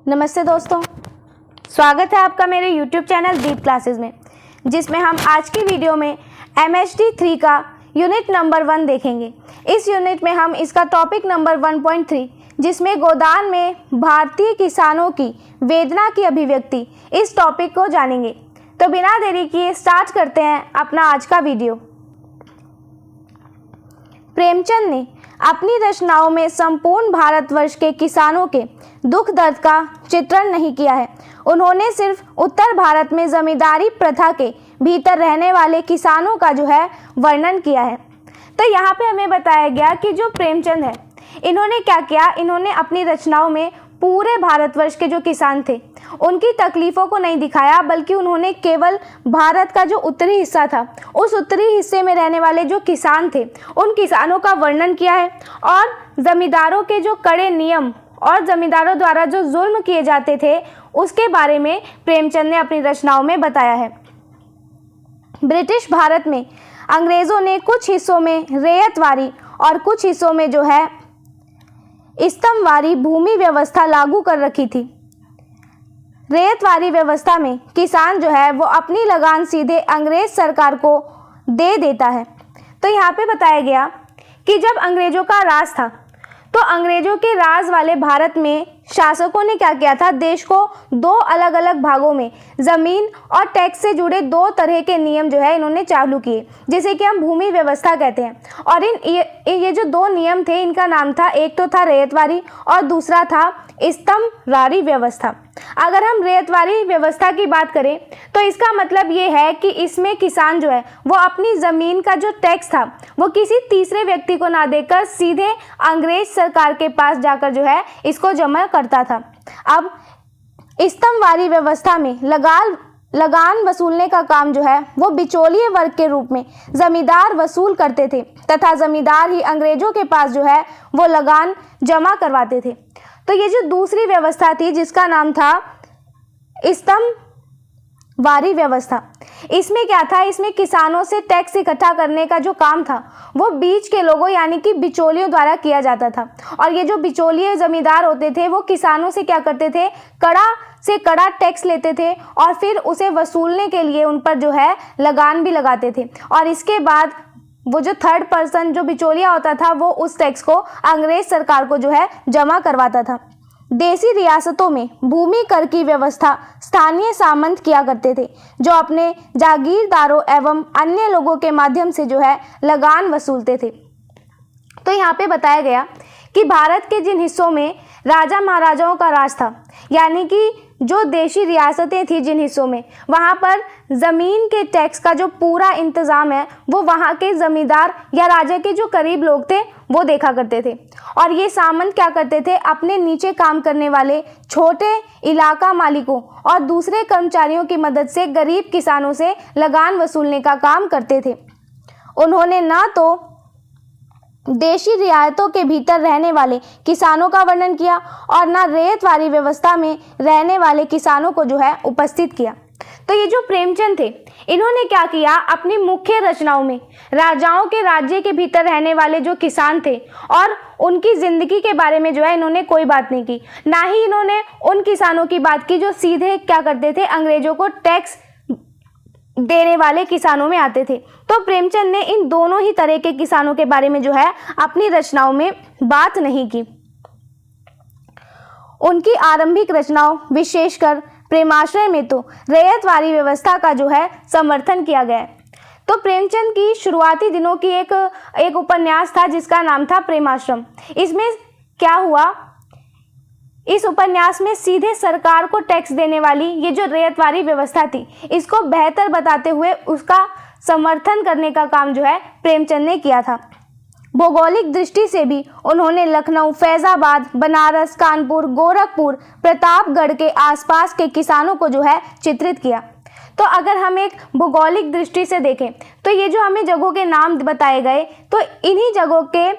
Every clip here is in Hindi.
नमस्ते दोस्तों, स्वागत है आपका मेरे YouTube चैनल दीप क्लासेस में, जिसमें हम आज की वीडियो में MHD 3 का यूनिट नंबर 1 देखेंगे। इस यूनिट में हम इसका टॉपिक नंबर 1.3 जिसमें गोदान में भारतीय किसानों की वेदना की अभिव्यक्ति, इस टॉपिक को जानेंगे। तो बिना देरी किए स्टार्ट करते हैं अपना आज का वीडियो। प्रेमचंद ने अपनी रचनाओं में संपूर्ण भारतवर्ष के किसानों के दुख दर्द का चित्रण नहीं किया है। उन्होंने सिर्फ उत्तर भारत में जमींदारी प्रथा के भीतर रहने वाले किसानों का जो है वर्णन किया है। तो यहाँ पे हमें बताया गया कि जो प्रेमचंद है, इन्होंने क्या किया, इन्होंने अपनी रचनाओं में पूरे भारतवर्ष के जो किसान थे उनकी तकलीफ़ों को नहीं दिखाया, बल्कि उन्होंने केवल भारत का जो उत्तरी हिस्सा था उस उत्तरी हिस्से में रहने वाले जो किसान थे उन किसानों का वर्णन किया है। और ज़मींदारों के जो कड़े नियम और ज़मींदारों द्वारा जो जुल्म किए जाते थे उसके बारे में प्रेमचंद ने अपनी रचनाओं में बताया है। ब्रिटिश भारत में अंग्रेज़ों ने कुछ हिस्सों में रेयतवारी और कुछ हिस्सों में जो है स्तंभवारी भूमि व्यवस्था लागू कर रखी थी। रेयतवारी व्यवस्था में किसान जो है वो अपनी लगान सीधे अंग्रेज सरकार को दे देता है। तो यहाँ पे बताया गया कि जब अंग्रेजों का राज था तो अंग्रेजों के राज वाले भारत में शासकों ने क्या किया था, देश को दो अलग अलग भागों में ज़मीन और टैक्स से जुड़े दो तरह के नियम जो है इन्होंने चालू किए, जिसे कि हम भूमि व्यवस्था कहते हैं। और ये जो दो नियम थे इनका नाम था, एक तो था रेयतवारी और दूसरा था स्तंभवारी व्यवस्था। अगर हम रेयतवारी व्यवस्था की बात करें तो इसका मतलब ये है कि इसमें किसान जो है वो अपनी ज़मीन का जो टैक्स था वो किसी तीसरे व्यक्ति को ना देकर सीधे अंग्रेज सरकार के पास जाकर जो है इसको जमा करता था। अब स्तंभवारी व्यवस्था में लगान वसूलने का काम जो है वो बिचौलिए वर्ग के रूप में जमींदार वसूल करते थे तथा जमींदार ही अंग्रेजों के पास जो है वो लगान जमा करवाते थे। तो ये जो दूसरी व्यवस्था थी जिसका नाम था स्तंभवारी व्यवस्था, इसमें क्या था, इसमें किसानों से टैक्स इकट्ठा करने का जो काम था वो बीच के लोगों यानी कि बिचौलियों द्वारा किया जाता था। और ये जो बिचौलिए जमींदार होते थे वो किसानों से क्या करते थे, कड़ा से कड़ा टैक्स लेते थे और फिर उसे वसूलने के लिए उन पर जो है लगान भी लगाते थे। और इसके बाद वो जो थर्ड पर्सन जो बिचौलिया होता था वो उस टैक्स को अंग्रेज सरकार को जो है जमा करवाता था। देसी रियासतों में भूमि कर की व्यवस्था स्थानीय सामंत किया करते थे, जो अपने जागीरदारों एवं अन्य लोगों के माध्यम से जो है लगान वसूलते थे। तो यहाँ पे बताया गया कि भारत के जिन हिस्सों में राजा महाराजाओं का राज था, यानी कि जो देशी रियासतें थी जिन हिस्सों में, वहाँ पर ज़मीन के टैक्स का जो पूरा इंतज़ाम है वो वहाँ के ज़मींदार या राजा के जो करीब लोग थे वो देखा करते थे। और ये सामंत क्या करते थे, अपने नीचे काम करने वाले छोटे इलाका मालिकों और दूसरे कर्मचारियों की मदद से गरीब किसानों से लगान वसूलने का काम करते थे। उन्होंने ना तो देशी रियायतों के भीतर रहने वाले किसानों का वर्णन किया और ना रेयतवारी व्यवस्था में रहने वाले किसानों को जो है उपस्थित किया। तो ये जो प्रेमचंद थे इन्होंने क्या किया, अपनी मुख्य रचनाओं में राजाओं के राज्य के भीतर रहने वाले जो किसान थे और उनकी ज़िंदगी के बारे में जो है इन्होंने कोई बात नहीं की, ना ही इन्होंने उन किसानों की बात की जो सीधे क्या करते थे, अंग्रेजों को टैक्स देने वाले किसानों में आते थे। तो प्रेमचंद ने इन दोनों ही तरह के किसानों के बारे में जो है अपनी रचनाओं में बात नहीं की। उनकी आरंभिक रचनाओं विशेषकर प्रेमाश्रय में तो रेयतवारी व्यवस्था का जो है समर्थन किया गया है। तो प्रेमचंद की शुरुआती दिनों की एक उपन्यास था जिसका नाम था प्रेमाश्रम। इसमें क्या हुआ, इस उपन्यास में सीधे सरकार को टैक्स देने वाली ये जो रेयतवारी व्यवस्था थी इसको बेहतर बताते हुए उसका समर्थन करने का काम जो है प्रेमचंद ने किया था। भौगोलिक दृष्टि से भी उन्होंने लखनऊ, फैजाबाद, बनारस, कानपुर, गोरखपुर, प्रतापगढ़ के आसपास के किसानों को जो है चित्रित किया। तो अगर हम एक भौगोलिक दृष्टि से देखें तो ये जो हमें जगहों के नाम बताए गए, तो इन्हीं जगहों के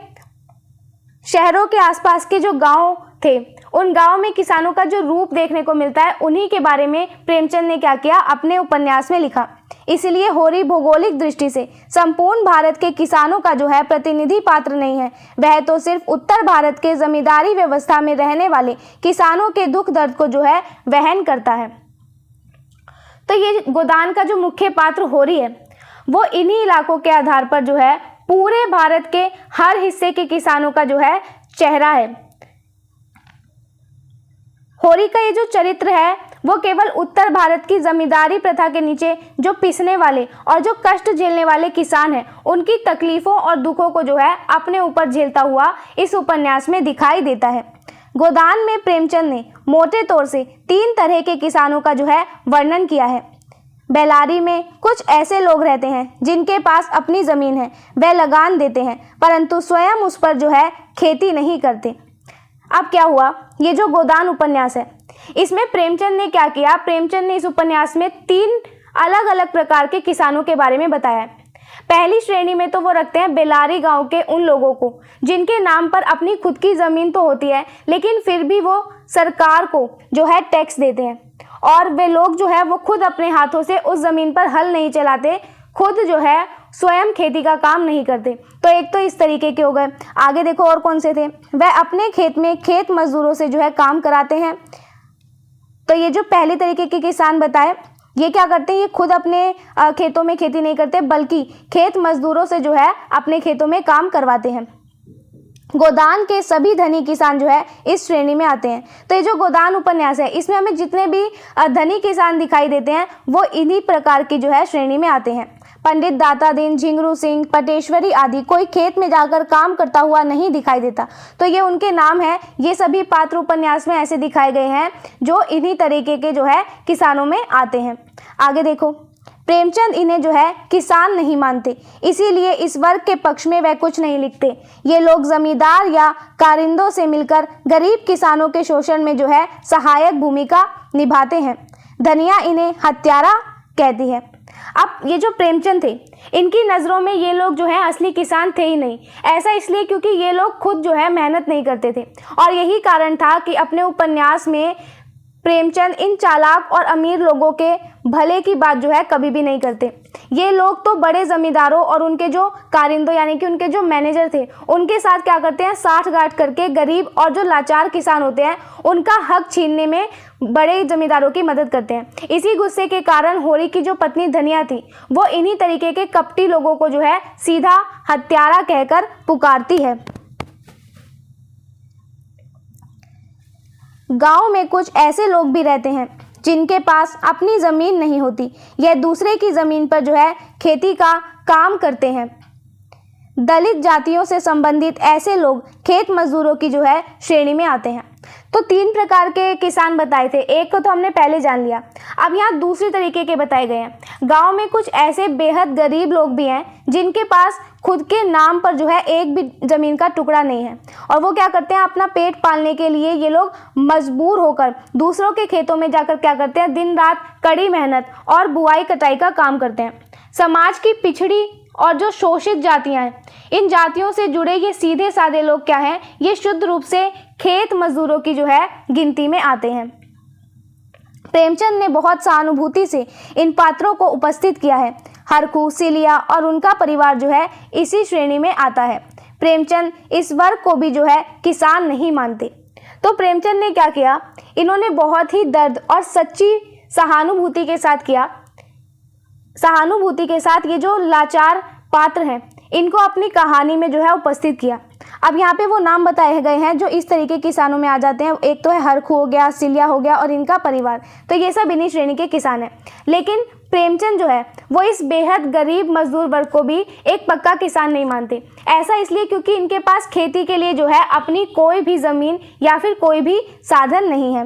शहरों के आसपास के जो गांव थे उन गांव में किसानों का जो रूप देखने को मिलता है, उन्हीं के बारे में प्रेमचंद ने क्या किया, अपने उपन्यास में लिखा। इसलिए होरी भौगोलिक दृष्टि से संपूर्ण भारत के किसानों का जो है प्रतिनिधि पात्र नहीं है। वह तो सिर्फ उत्तर भारत के जमींदारी व्यवस्था में रहने वाले किसानों के दुख दर्द को जो है वहन करता है। तो ये गोदान का जो मुख्य पात्र होरी है वो इन्हीं इलाकों के आधार पर जो है पूरे भारत के हर हिस्से के किसानों का जो है चेहरा है। होरी का ये जो चरित्र है वो केवल उत्तर भारत की जमींदारी प्रथा के नीचे जो पिसने वाले और जो कष्ट झेलने वाले किसान हैं उनकी तकलीफों और दुखों को जो है अपने ऊपर झेलता हुआ इस उपन्यास में दिखाई देता है। गोदान में प्रेमचंद ने मोटे तौर से 3 तरह के किसानों का जो है वर्णन किया है। बेलारी में कुछ ऐसे लोग रहते हैं जिनके पास अपनी जमीन है, वह लगान देते हैं परंतु स्वयं उस पर जो है खेती नहीं करते। अब क्या हुआ, ये जो गोदान उपन्यास है इसमें प्रेमचंद ने क्या किया, प्रेमचंद ने इस उपन्यास में 3 अलग अलग प्रकार के किसानों के बारे में बताया है। पहली श्रेणी में तो वो रखते हैं बेलारी गांव के उन लोगों को जिनके नाम पर अपनी खुद की ज़मीन तो होती है लेकिन फिर भी वो सरकार को जो है टैक्स देते हैं और वे लोग जो है वो खुद अपने हाथों से उस ज़मीन पर हल नहीं चलाते, खुद जो है स्वयं खेती का काम नहीं करते। तो एक तो इस तरीके के हो गए। आगे देखो और कौन से थे, वह अपने खेत में खेत मजदूरों से जो है काम कराते हैं। तो ये जो पहले तरीके के किसान बताए ये क्या करते हैं, ये खुद अपने खेतों में खेती नहीं करते बल्कि खेत मजदूरों से जो है अपने खेतों में काम करवाते हैं। गोदान के सभी धनी किसान जो है इस श्रेणी में आते हैं। तो ये जो गोदान उपन्यास है इसमें हमें जितने भी धनी किसान दिखाई देते हैं वो इन्हीं प्रकार की जो है श्रेणी में आते हैं। पंडित दाता दीन, झिंगरू सिंह, पटेश्वरी आदि कोई खेत में जाकर काम करता हुआ नहीं दिखाई देता। तो ये उनके नाम है। ये सभी पात्र उपन्यास में ऐसे दिखाए गए हैं जो इन्हीं तरीके के जो है किसानों में आते हैं। आगे देखो, प्रेमचंद इन्हें जो है किसान नहीं मानते, इसीलिए इस वर्ग के पक्ष में वह कुछ नहीं लिखते। ये लोग जमींदार या कारिंदों से मिलकर गरीब किसानों के शोषण में जो है सहायक भूमिका निभाते हैं। धनिया इन्हें हत्यारा कहती है। अब ये जो प्रेमचंद थे इनकी नज़रों में ये लोग जो है असली किसान थे ही नहीं। ऐसा इसलिए क्योंकि ये लोग खुद जो है मेहनत नहीं करते थे और यही कारण था कि अपने उपन्यास में प्रेमचंद इन चालाक और अमीर लोगों के भले की बात जो है कभी भी नहीं करते। ये लोग तो बड़े जमींदारों और उनके जो कारिंदों यानी कि उनके जो मैनेजर थे उनके साथ क्या करते हैं, साठगांठ करके गरीब और जो लाचार किसान होते हैं उनका हक छीनने में बड़े जमींदारों की मदद करते हैं। इसी गुस्से के कारण होरी की जो पत्नी धनिया थी वो इन्हीं तरीके के कपटी लोगों को जो है सीधा हत्यारा कहकर पुकारती है। गांव में कुछ ऐसे लोग भी रहते हैं जिनके पास अपनी ज़मीन नहीं होती, यह दूसरे की ज़मीन पर जो है खेती का काम करते हैं। दलित जातियों से संबंधित ऐसे लोग खेत मजदूरों की जो है श्रेणी में आते हैं। तो 3 प्रकार के किसान बताए थे, एक को तो हमने पहले जान लिया। अब यहाँ दूसरी तरीके के बताए गए हैं। गांव में कुछ ऐसे बेहद गरीब लोग भी हैं जिनके पास खुद के नाम पर जो है एक भी ज़मीन का टुकड़ा नहीं है और वो क्या करते हैं, अपना पेट पालने के लिए ये लोग मजबूर होकर दूसरों के खेतों में जाकर क्या करते हैं, दिन रात कड़ी मेहनत और बुआई कटाई का काम करते हैं। समाज की पिछड़ी और जो शोषित जातियां हैं इन जातियों से जुड़े ये सीधे साधे लोग क्या हैं, ये शुद्ध रूप से खेत मजदूरों की जो है गिनती में आते हैं। प्रेमचंद ने बहुत सहानुभूति से इन पात्रों को उपस्थित किया है। हरखू, सिलिया और उनका परिवार जो है इसी श्रेणी में आता है। प्रेमचंद इस वर्ग को भी जो है किसान नहीं मानते। तो प्रेमचंद ने क्या किया, इन्होंने बहुत ही दर्द और सच्ची सहानुभूति के साथ किया। सहानुभूति के साथ ये जो लाचार पात्र हैं इनको अपनी कहानी में जो है उपस्थित किया। अब यहाँ पे वो नाम बताए गए हैं जो इस तरीके किसानों में आ जाते हैं। एक तो है हरखू हो गया, सिलिया हो गया और इनका परिवार। तो ये सब इन्हीं श्रेणी के किसान हैं। लेकिन प्रेमचंद जो है वो इस बेहद गरीब मजदूर वर्ग को भी एक पक्का किसान नहीं मानते। ऐसा इसलिए क्योंकि इनके पास खेती के लिए जो है अपनी कोई भी ज़मीन या फिर कोई भी साधन नहीं है।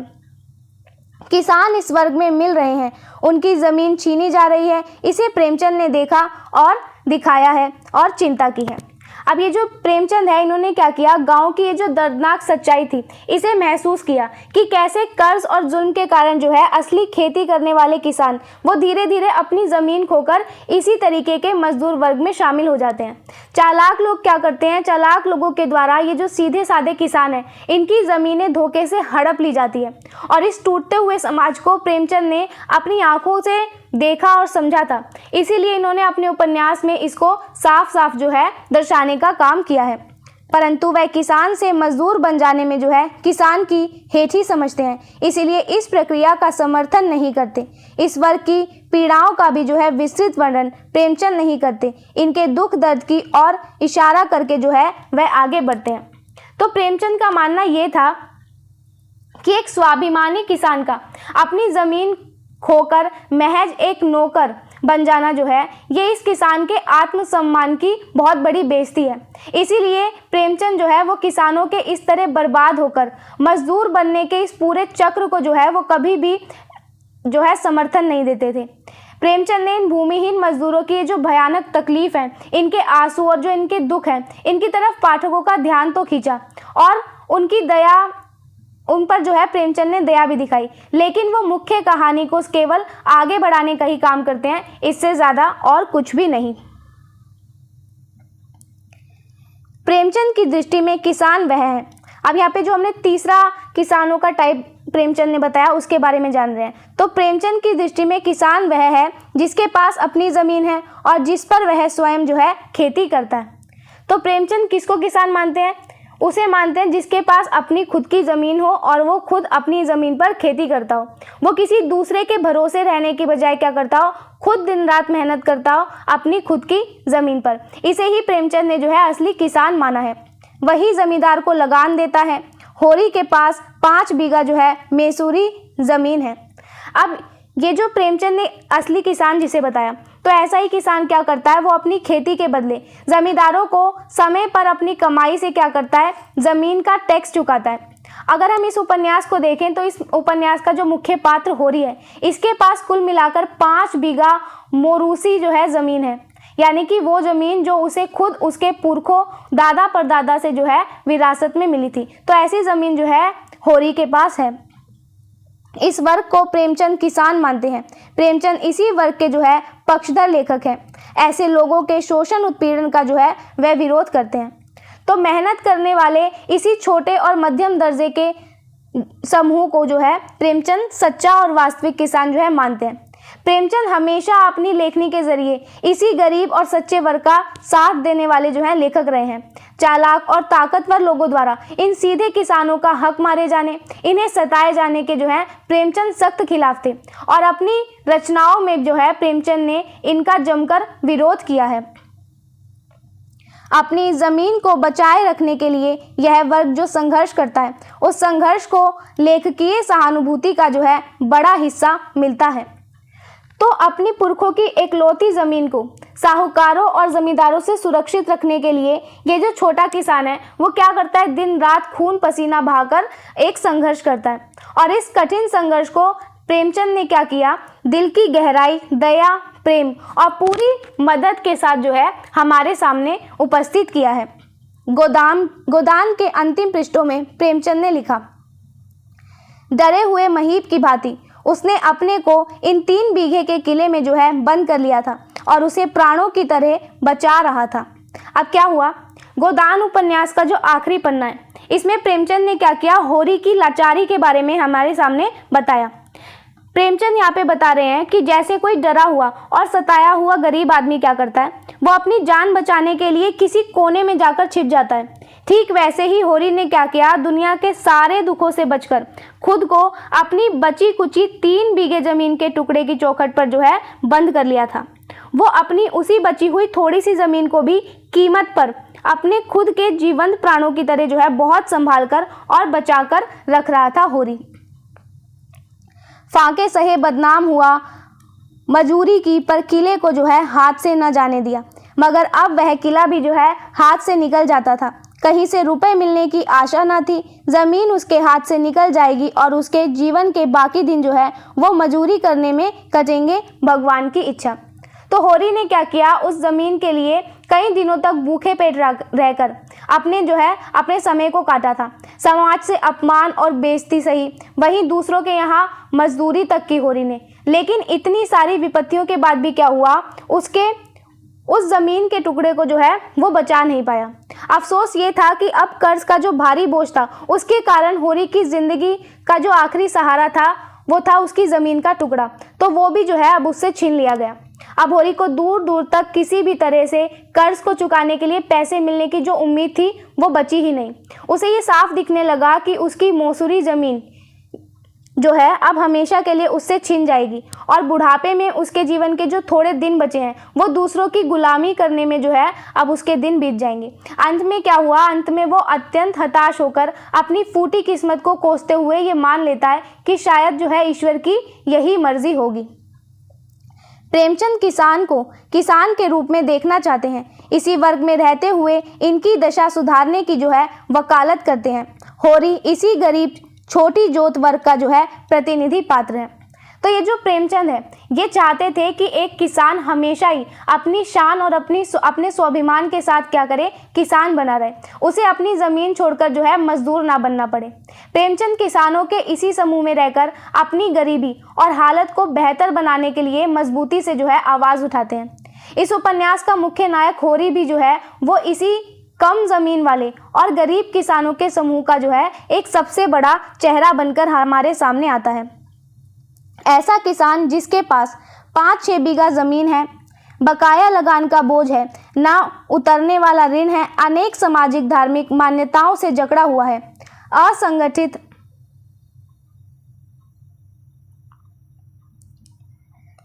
किसान इस वर्ग में मिल रहे हैं, उनकी ज़मीन छीनी जा रही है, इसे प्रेमचंद ने देखा और दिखाया है और चिंता की है। अब ये जो प्रेमचंद है इन्होंने क्या किया, गांव की ये जो दर्दनाक सच्चाई थी इसे महसूस किया कि कैसे कर्ज और जुल्म के कारण जो है असली खेती करने वाले किसान वो धीरे धीरे अपनी ज़मीन खोकर इसी तरीके के मजदूर वर्ग में शामिल हो जाते हैं। चालाक लोग क्या करते हैं, चालाक लोगों के द्वारा ये जो सीधे साधे किसान हैं इनकी ज़मीनें धोखे से हड़प ली जाती है और इस टूटते हुए समाज को प्रेमचंद ने अपनी आंखों से देखा और समझा था। इसीलिए इन्होंने अपने उपन्यास में इसको साफ साफ जो है दर्शाने का काम किया है। परंतु वह किसान से मजदूर बन जाने में जो है किसान की हेठी समझते हैं, इसीलिए इस प्रक्रिया का समर्थन नहीं करते। इस वर्ग की पीड़ाओं का भी जो है विस्तृत वर्णन प्रेमचंद नहीं करते। इनके दुख दर्द की और इशारा करके जो है वह आगे बढ़ते हैं। तो प्रेमचंद का मानना यह था कि एक स्वाभिमानी किसान का अपनी जमीन खोकर महज एक नौकर बन जाना जो है ये इस किसान के आत्मसम्मान की बहुत बड़ी बेइज्जती है। इसीलिए प्रेमचंद जो है वो किसानों के इस तरह बर्बाद होकर मजदूर बनने के इस पूरे चक्र को जो है वो कभी भी जो है समर्थन नहीं देते थे। प्रेमचंद ने इन भूमिहीन मजदूरों की जो भयानक तकलीफ है, इनके आंसू और जो इनके दुख है, इनकी तरफ पाठकों का ध्यान तो खींचा और उनकी दया, उन पर जो है प्रेमचंद ने दया भी दिखाई, लेकिन वो मुख्य कहानी को केवल आगे बढ़ाने का ही काम करते हैं, इससे ज्यादा और कुछ भी नहीं। प्रेमचंद की दृष्टि में किसान वह है। अब यहाँ पे जो हमने तीसरा किसानों का टाइप प्रेमचंद ने बताया उसके बारे में जान रहे हैं। तो प्रेमचंद की दृष्टि में किसान वह है जिसके पास अपनी जमीन है और जिस पर वह स्वयं जो है खेती करता है। तो प्रेमचंद किसको किसान मानते हैं? उसे मानते हैं जिसके पास अपनी खुद की ज़मीन हो और वो खुद अपनी ज़मीन पर खेती करता हो। वो किसी दूसरे के भरोसे रहने की बजाय क्या करता हो, खुद दिन रात मेहनत करता हो अपनी खुद की ज़मीन पर। इसे ही प्रेमचंद ने जो है असली किसान माना है। वही ज़मींदार को लगान देता है। होरी के पास 5 बीघा जो है मैसूरी ज़मीन है। अब ये जो प्रेमचंद ने असली किसान जिसे बताया, तो ऐसा ही किसान क्या करता है, वो अपनी खेती के बदले जमींदारों को समय पर अपनी कमाई से क्या करता है, जमीन का टैक्स चुकाता है। अगर हम इस उपन्यास को देखें तो इस उपन्यास का जो मुख्य पात्र होरी है, इसके पास कुल मिलाकर 5 बीघा मोरूसी जो है जमीन है, यानी कि वो जमीन जो उसे खुद उसके पुरखों दादा परदादा से जो है विरासत में मिली थी। तो ऐसी जमीन जो है होरी के पास है। इस वर्ग को प्रेमचंद किसान मानते हैं। प्रेमचंद इसी वर्ग के जो है पक्षधर लेखक हैं। ऐसे लोगों के शोषण उत्पीड़न का जो है वह विरोध करते हैं। तो मेहनत करने वाले इसी छोटे और मध्यम दर्जे के समूह को जो है प्रेमचंद सच्चा और वास्तविक किसान जो है मानते हैं। प्रेमचंद हमेशा अपनी लेखनी के जरिए इसी गरीब और सच्चे वर्ग का साथ देने वाले जो है लेखक रहे हैं। चालाक और ताकतवर लोगों द्वारा इन सीधे किसानों का हक मारे जाने, इन्हें सताए जाने के जो है प्रेमचंद सख्त खिलाफ थे और अपनी रचनाओं में जो है प्रेमचंद ने इनका जमकर विरोध किया है। अपनी जमीन को बचाए रखने के लिए यह वर्ग जो संघर्ष करता है, उस संघर्ष को लेखकीय सहानुभूति का जो है बड़ा हिस्सा मिलता है। तो अपनी पुरखों की एकलौती जमीन को साहूकारों और जमींदारों से सुरक्षित रखने के लिए ये जो छोटा किसान है वो क्या करता है, दिन रात खून पसीना बहाकर एक संघर्ष करता है। और इस कठिन संघर्ष को प्रेमचंद ने क्या किया, दिल की गहराई, दया, प्रेम और पूरी मदद के साथ जो है हमारे सामने उपस्थित किया है। गोदान के अंतिम पृष्ठों में प्रेमचंद ने लिखा, डरे हुए महीप की भांति उसने अपने को इन 3 बीघे के किले में जो है बंद कर लिया था और उसे प्राणों की तरह बचा रहा था। अब क्या हुआ, गोदान उपन्यास का जो आखिरी पन्ना है, इसमें प्रेमचंद ने क्या किया, होरी की लाचारी के बारे में हमारे सामने बताया। प्रेमचंद यहाँ पे बता रहे हैं कि जैसे कोई डरा हुआ और सताया हुआ गरीब आदमी क्या करता है, वो अपनी जान बचाने के लिए किसी कोने में जाकर छिप जाता है। ठीक वैसे ही होरी ने क्या किया, दुनिया के सारे दुखों से बचकर खुद को अपनी बची कुची 3 बीघे जमीन के टुकड़े की चौखट पर जो है बंद कर लिया था। वो अपनी उसी बची हुई थोड़ी सी जमीन को भी कीमत पर अपने खुद के जीवंत प्राणों की तरह जो है बहुत संभाल कर और बचाकर रख रहा था होरी। फाके सहे बदनाम हुआ, मजूरी की, पर किले को जो है हाथ से न जाने दिया। मगर अब वह किला भी जो है हाथ से निकल जाता था। कहीं से रुपए मिलने की आशा न थी। जमीन उसके हाथ से निकल जाएगी और उसके जीवन के बाकी दिन जो है वो मजूरी करने में कटेंगे, भगवान की इच्छा। तो होरी ने क्या किया, उस जमीन के लिए कई दिनों तक भूखे पेट रहकर अपने समय को काटा था। समाज से अपमान और बेइज्जती सही, वहीं दूसरों के यहाँ मजदूरी तक की होरी ने। लेकिन इतनी सारी विपत्तियों के बाद भी क्या हुआ, उसके उस जमीन के टुकड़े को जो है वो बचा नहीं पाया। अफसोस ये था कि अब कर्ज का जो भारी बोझ था, उसके कारण होरी की जिंदगी का जो आखिरी सहारा था वो था उसकी जमीन का टुकड़ा, तो वो भी जो है अब उससे छीन लिया गया। अब होरी को दूर दूर तक किसी भी तरह से कर्ज को चुकाने के लिए पैसे मिलने की जो उम्मीद थी वो बची ही नहीं। उसे ये साफ दिखने लगा कि उसकी मौसूरी ज़मीन जो है अब हमेशा के लिए उससे छिन जाएगी और बुढ़ापे में उसके जीवन के जो थोड़े दिन बचे हैं वो दूसरों की गुलामी करने में जो है अब उसके दिन बीत जाएंगे। अंत में क्या हुआ, अंत में वो अत्यंत हताश होकर अपनी फूटी किस्मत को कोसते हुए ये मान लेता है कि शायद जो है ईश्वर की यही मर्जी होगी। प्रेमचंद किसान को किसान के रूप में देखना चाहते हैं। इसी वर्ग में रहते हुए इनकी दशा सुधारने की जो है वकालत करते हैं। होरी इसी गरीब छोटी जोत वर्ग का जो है प्रतिनिधि पात्र है। तो ये जो प्रेमचंद है ये चाहते थे कि एक किसान हमेशा ही अपनी शान और अपने स्वाभिमान के साथ क्या करे, किसान बना रहे, उसे अपनी ज़मीन छोड़कर जो है मजदूर ना बनना पड़े। प्रेमचंद किसानों के इसी समूह में रहकर अपनी गरीबी और हालत को बेहतर बनाने के लिए मजबूती से जो है आवाज़ उठाते हैं। इस उपन्यास का मुख्य नायक होरी भी जो है वो इसी कम ज़मीन वाले और गरीब किसानों के समूह का जो है एक सबसे बड़ा चेहरा बनकर हमारे सामने आता है। ऐसा किसान जिसके पास 5-6 बीघा ज़मीन है, बकाया लगान का बोझ है, ना उतरने वाला ऋण है, अनेक सामाजिक धार्मिक मान्यताओं से जकड़ा हुआ है, असंगठित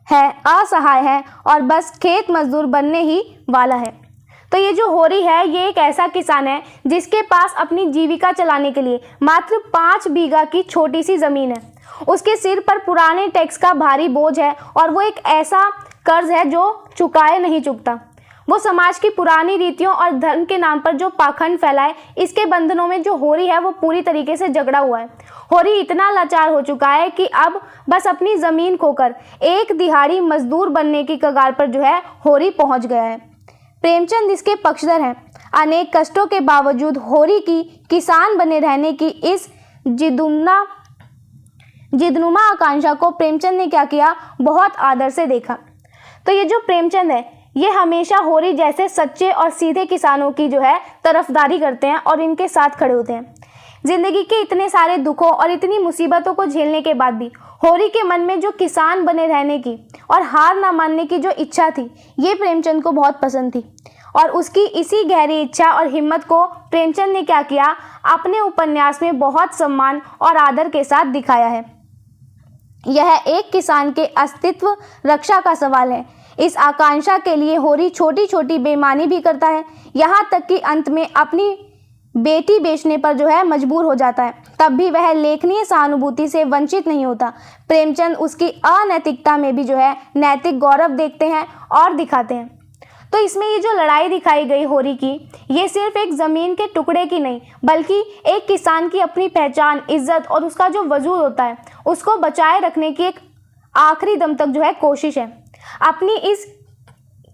है, असहाय है और बस खेत मजदूर बनने ही वाला है। तो ये जो होरी है ये एक ऐसा किसान है जिसके पास अपनी जीविका चलाने के लिए मात्र 5 बीघा की छोटी सी ज़मीन है। उसके सिर पर पुराने टैक्स का भारी बोझ है और वो एक ऐसा कर्ज है जो चुकाए नहीं चुकता। वो समाज की पुरानी रीतियों और धर्म के नाम पर जो पाखंड फैलाए, इसके बंधनों में जो होरी है वो पूरी तरीके से जकड़ा हुआ है। होरी इतना लाचार हो चुका है कि अब बस अपनी ज़मीन खोकर एक दिहाड़ी मजदूर बनने की कगार पर जो है होरी पहुंच गया है। प्रेमचंद इसके पक्षधर हैं। अनेक कष्टों के बावजूद होरी की किसान बने रहने की इस जिदनुमा आकांक्षा को प्रेमचंद ने क्या किया, बहुत आदर से देखा। तो ये जो प्रेमचंद है ये हमेशा होरी जैसे सच्चे और सीधे किसानों की जो है तरफदारी करते हैं और इनके साथ खड़े होते हैं। जिंदगी के इतने सारे दुखों और इतनी मुसीबतों को झेलने के बाद भी होरी के मन में जो किसान बने रहने की और हार ना मानने की जो इच्छा थी ये प्रेमचंद को बहुत पसंद थी और उसकी इसी गहरी इच्छा और हिम्मत को प्रेमचंद ने क्या किया, अपने उपन्यास में बहुत सम्मान और आदर के साथ दिखाया है। यह एक किसान के अस्तित्व रक्षा का सवाल है। इस आकांक्षा के लिए होरी छोटी छोटी बेईमानी भी करता है, यहाँ तक कि अंत में अपनी बेटी बेचने पर जो है मजबूर हो जाता है। तब भी वह लेखनीय सहानुभूति से वंचित नहीं होता। प्रेमचंद उसकी अनैतिकता में भी जो है नैतिक गौरव देखते हैं और दिखाते हैं। तो इसमें ये जो लड़ाई दिखाई गई होरी की, ये सिर्फ एक ज़मीन के टुकड़े की नहीं बल्कि एक किसान की अपनी पहचान, इज्जत और उसका जो वजूद होता है उसको बचाए रखने की एक आखिरी दम तक जो है कोशिश है। अपनी इस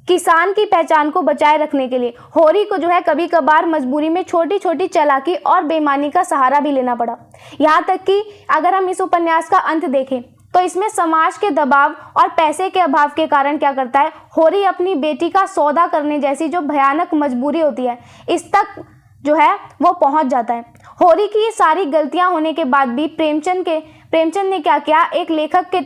किसान की पहचान को बचाए रखने के लिए होरी को जो है कभी कभार मजबूरी में छोटी छोटी चालाकी और बेईमानी का सहारा भी लेना पड़ा। यहाँ तक कि अगर हम इस उपन्यास का अंत देखें तो इसमें समाज के दबाव और पैसे के अभाव के कारण क्या करता है, होरी अपनी बेटी का सौदा करने जैसी जो भयानक मजबूरी होती है इस तक जो है वो पहुंच जाता है। होरी की ये सारी गलतियां होने के बाद भी प्रेमचंद ने क्या किया, एक लेखक के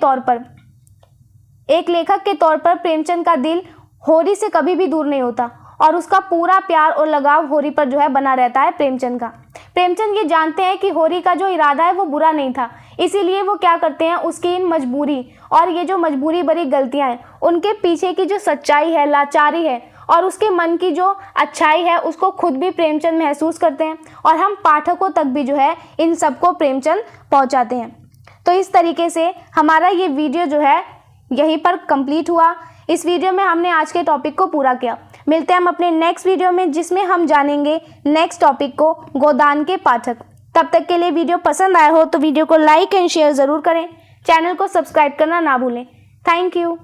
तौर पर प्रेमचंद का दिल होरी से कभी भी दूर नहीं होता और उसका पूरा प्यार और लगाव होरी पर जो है बना रहता है प्रेमचंद का। प्रेमचंद ये जानते हैं कि होरी का जो इरादा है वो बुरा नहीं था, इसीलिए वो क्या करते हैं, उसकी इन मजबूरी और ये जो मजबूरी भरी गलतियां हैं उनके पीछे की जो सच्चाई है, लाचारी है और उसके मन की जो अच्छाई है उसको खुद भी प्रेमचंद महसूस करते हैं और हम पाठकों तक भी जो है इन सबको प्रेमचंद पहुंचाते हैं। तो इस तरीके से हमारा ये वीडियो जो है यहीं पर कंप्लीट हुआ। इस वीडियो में हमने आज के टॉपिक को पूरा किया। मिलते हैं हम अपने नेक्स्ट वीडियो में जिसमें हम जानेंगे नेक्स्ट टॉपिक को, गोदान के पाठक। तब तक के लिए वीडियो पसंद आया हो तो वीडियो को लाइक एंड शेयर ज़रूर करें। चैनल को सब्सक्राइब करना ना भूलें। Thank you.